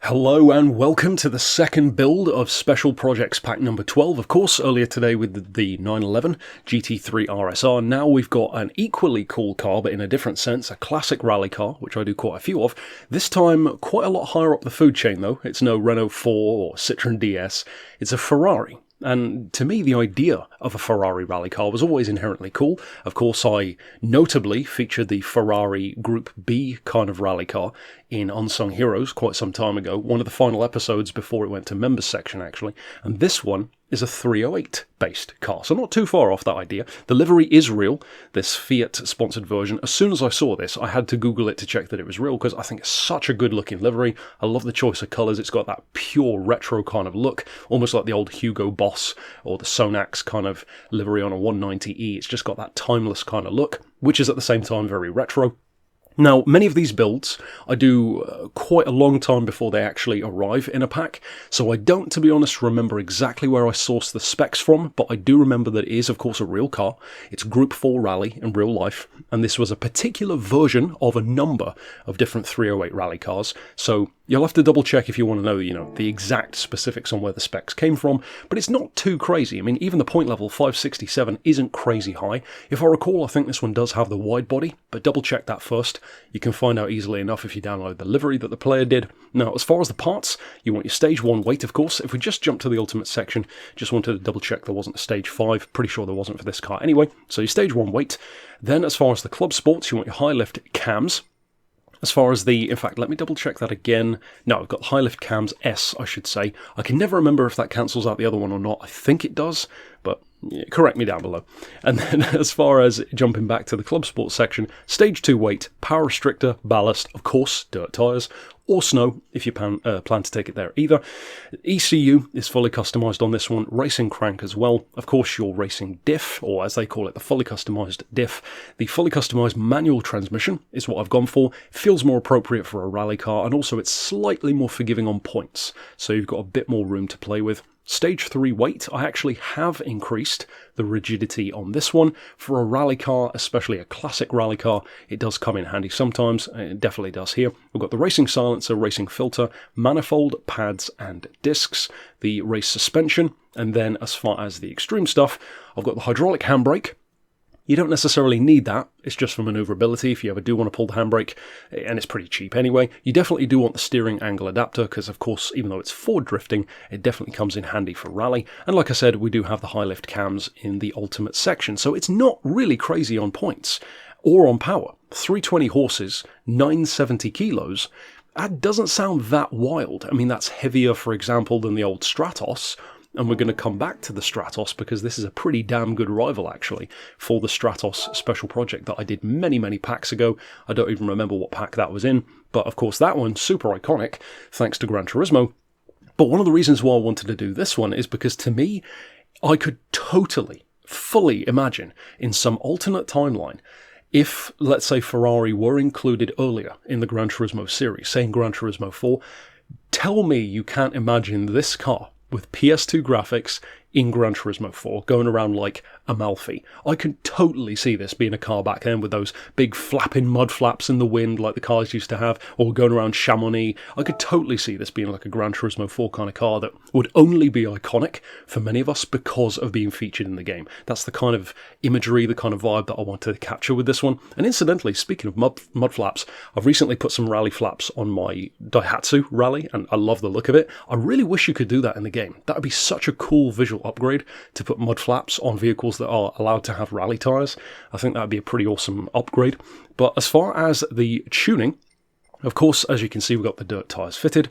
Hello and welcome to the second build of Special Projects Pack number 12. Of course, earlier today with the 911 GT3 RSR. Now we've got an equally cool car, but in a different sense, a classic rally car, which I do quite a few of. This time, quite a lot higher up the food chain though. It's no Renault 4 or Citroën DS. It's a Ferrari. And to me, the idea of a Ferrari rally car was always inherently cool. Of course, I notably featured the Ferrari Group B kind of rally car in Unsung Heroes quite some time ago, one of the final episodes before it went to members section actually, and this one is a 308 based car, so not too far off that idea. The livery is real, this Fiat sponsored version. As soon as I saw this, I had to Google it to check that it was real, because I think it's such a good looking livery. I love the choice of colours. It's got that pure retro kind of look, almost like the old Hugo Boss or the Sonax kind of livery on a 190E. It's just got that timeless kind of look, which is at the same time very retro. Now, many of these builds I do quite a long time before they actually arrive in a pack, so I don't, to be honest, remember exactly where I sourced the specs from, but I do remember that it is, of course, a real car. It's Group 4 Rally in real life, and this was a particular version of a number of different 308 rally cars, so you'll have to double check if you want to know, the exact specifics on where the specs came from, but it's not too crazy. I mean, even the point level 567 isn't crazy high. If I recall, I think this one does have the wide body, but double check that first. You can find out easily enough if you download the livery that the player did. Now, as far as the parts, you want your stage 1 weight, of course. If we just jump to the ultimate section, just wanted to double check there wasn't a stage 5. Pretty sure there wasn't for this car anyway. So your stage 1 weight. Then as far as the club sports, you want your high lift cams. As far as in fact, let me double check that again. No, I've got high lift cams S, I should say. I can never remember if that cancels out the other one or not. I think it does, but correct me down below. And then as far as jumping back to the club sports section, stage 2 weight, power restrictor, ballast, of course, dirt tyres, or snow, if you plan to take it there either. ECU is fully customised on this one, racing crank as well. Of course, your racing diff, or as they call it, the fully customised diff. The fully customised manual transmission is what I've gone for. Feels more appropriate for a rally car, and also it's slightly more forgiving on points, so you've got a bit more room to play with. Stage 3 weight, I actually have increased the rigidity on this one. For a rally car, especially a classic rally car, it does come in handy sometimes. It definitely does here. We've got the racing silencer, racing filter, manifold, pads and discs, the race suspension, and then as far as the extreme stuff, I've got the hydraulic handbrake. You don't necessarily need that, it's just for manoeuvrability if you ever do want to pull the handbrake, and it's pretty cheap anyway. You definitely do want the steering angle adapter, because of course, even though it's forward drifting, it definitely comes in handy for rally. And like I said, we do have the high lift cams in the ultimate section, so it's not really crazy on points or on power. 320 horses, 970 kilos, that doesn't sound that wild. I mean, that's heavier, for example, than the old Stratos. And we're going to come back to the Stratos because this is a pretty damn good rival, actually, for the Stratos special project that I did many, many packs ago. I don't even remember what pack that was in, but of course that one's super iconic, thanks to Gran Turismo. But one of the reasons why I wanted to do this one is because, to me, I could totally, fully imagine in some alternate timeline if, let's say, Ferrari were included earlier in the Gran Turismo series, say in Gran Turismo 4, tell me you can't imagine this car with PS2 graphics in Gran Turismo 4, going around like Amalfi. I can totally see this being a car back then with those big flapping mud flaps in the wind like the cars used to have, or going around Chamonix. I could totally see this being like a Gran Turismo 4 kind of car that would only be iconic for many of us because of being featured in the game. That's the kind of imagery, the kind of vibe that I wanted to capture with this one. And incidentally, speaking of mud flaps, I've recently put some rally flaps on my Daihatsu Rally, and I love the look of it. I really wish you could do that in the game. That would be such a cool visual upgrade, to put mud flaps on vehicles that are allowed to have rally tyres. I think that would be a pretty awesome upgrade. But as far as the tuning, of course, as you can see, we've got the dirt tyres fitted.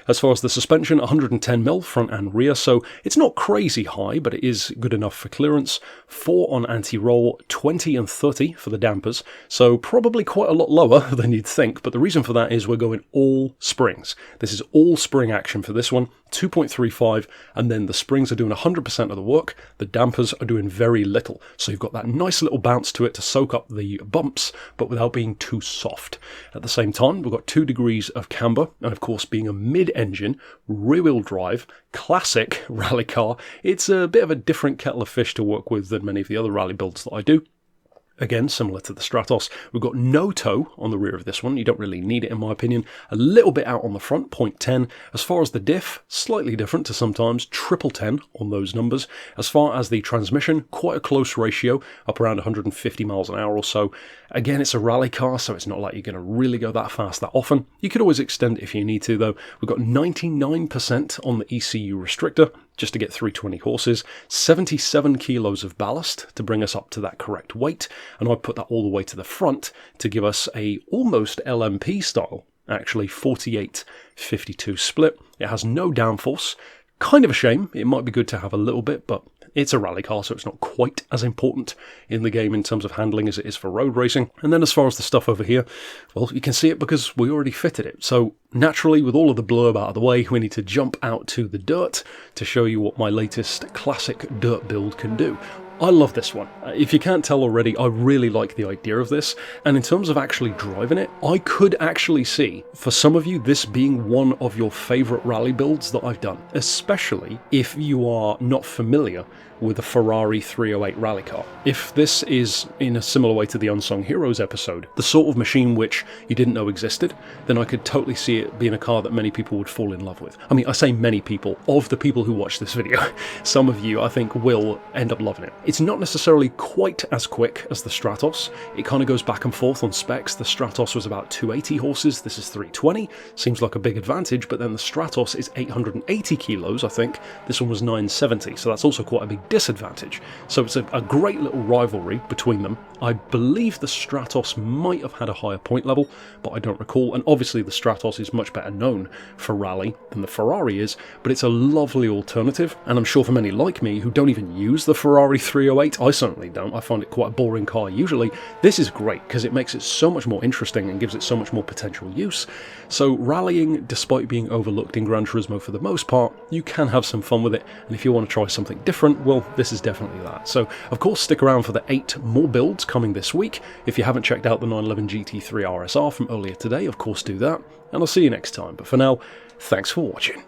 As far as the suspension, 110mm front and rear, so it's not crazy high, but it is good enough for clearance. 4 on anti-roll, 20 and 30 for the dampers, so probably quite a lot lower than you'd think, but the reason for that is we're going all springs. This is all spring action for this one, 2.35, and then the springs are doing 100% of the work, the dampers are doing very little, so you've got that nice little bounce to it to soak up the bumps, but without being too soft. At the same time, we've got 2 degrees of camber, and of course, being a mid-engine, rear-wheel drive, classic rally car, it's a bit of a different kettle of fish to work with than many of the other rally builds that I do. Again, similar to the Stratos, we've got no toe on the rear of this one. You don't really need it, in my opinion. A little bit out on the front, 0.10. As far as the diff, slightly different to sometimes, triple 10 on those numbers. As far as the transmission, quite a close ratio, up around 150 miles an hour or so. Again, it's a rally car, so it's not like you're going to really go that fast that often. You could always extend it if you need to, though. We've got 99% on the ECU restrictor, just to get 320 horses, 77 kilos of ballast to bring us up to that correct weight, and I put that all the way to the front to give us a almost LMP style, actually 48-52 split. It has no downforce, kind of a shame. It might be good to have a little bit, but it's a rally car, so it's not quite as important in the game in terms of handling as it is for road racing. And then as far as the stuff over here, well, you can see it because we already fitted it. So naturally, with all of the blurb out of the way, we need to jump out to the dirt to show you what my latest classic dirt build can do. I love this one. If you can't tell already, I really like the idea of this, and in terms of actually driving it, I could actually see, for some of you, this being one of your favourite rally builds that I've done, especially if you are not familiar with a Ferrari 308 rally car. If this is, in a similar way to the Unsung Heroes episode, the sort of machine which you didn't know existed, then I could totally see it being a car that many people would fall in love with. I mean, I say many people, of the people who watch this video, some of you I think will end up loving it. It's not necessarily quite as quick as the Stratos. It kind of goes back and forth on specs. The Stratos was about 280 horses, this is 320, seems like a big advantage, but then the Stratos is 880 kilos, I think. This one was 970, so that's also quite a big disadvantage. So it's a great little rivalry between them. I believe the Stratos might have had a higher point level, but I don't recall, and obviously the Stratos is much better known for rally than the Ferrari is, but it's a lovely alternative, and I'm sure for many like me who don't even use the Ferrari 308, I certainly don't, I find it quite a boring car usually, this is great because it makes it so much more interesting and gives it so much more potential use. So rallying, despite being overlooked in Gran Turismo for the most part, you can have some fun with it, and if you want to try something different, well, this is definitely that. So of course stick around for the 8 more builds coming this week. If you haven't checked out the 911 GT3 RSR from earlier today, of course do that, and I'll see you next time. But for now, thanks for watching.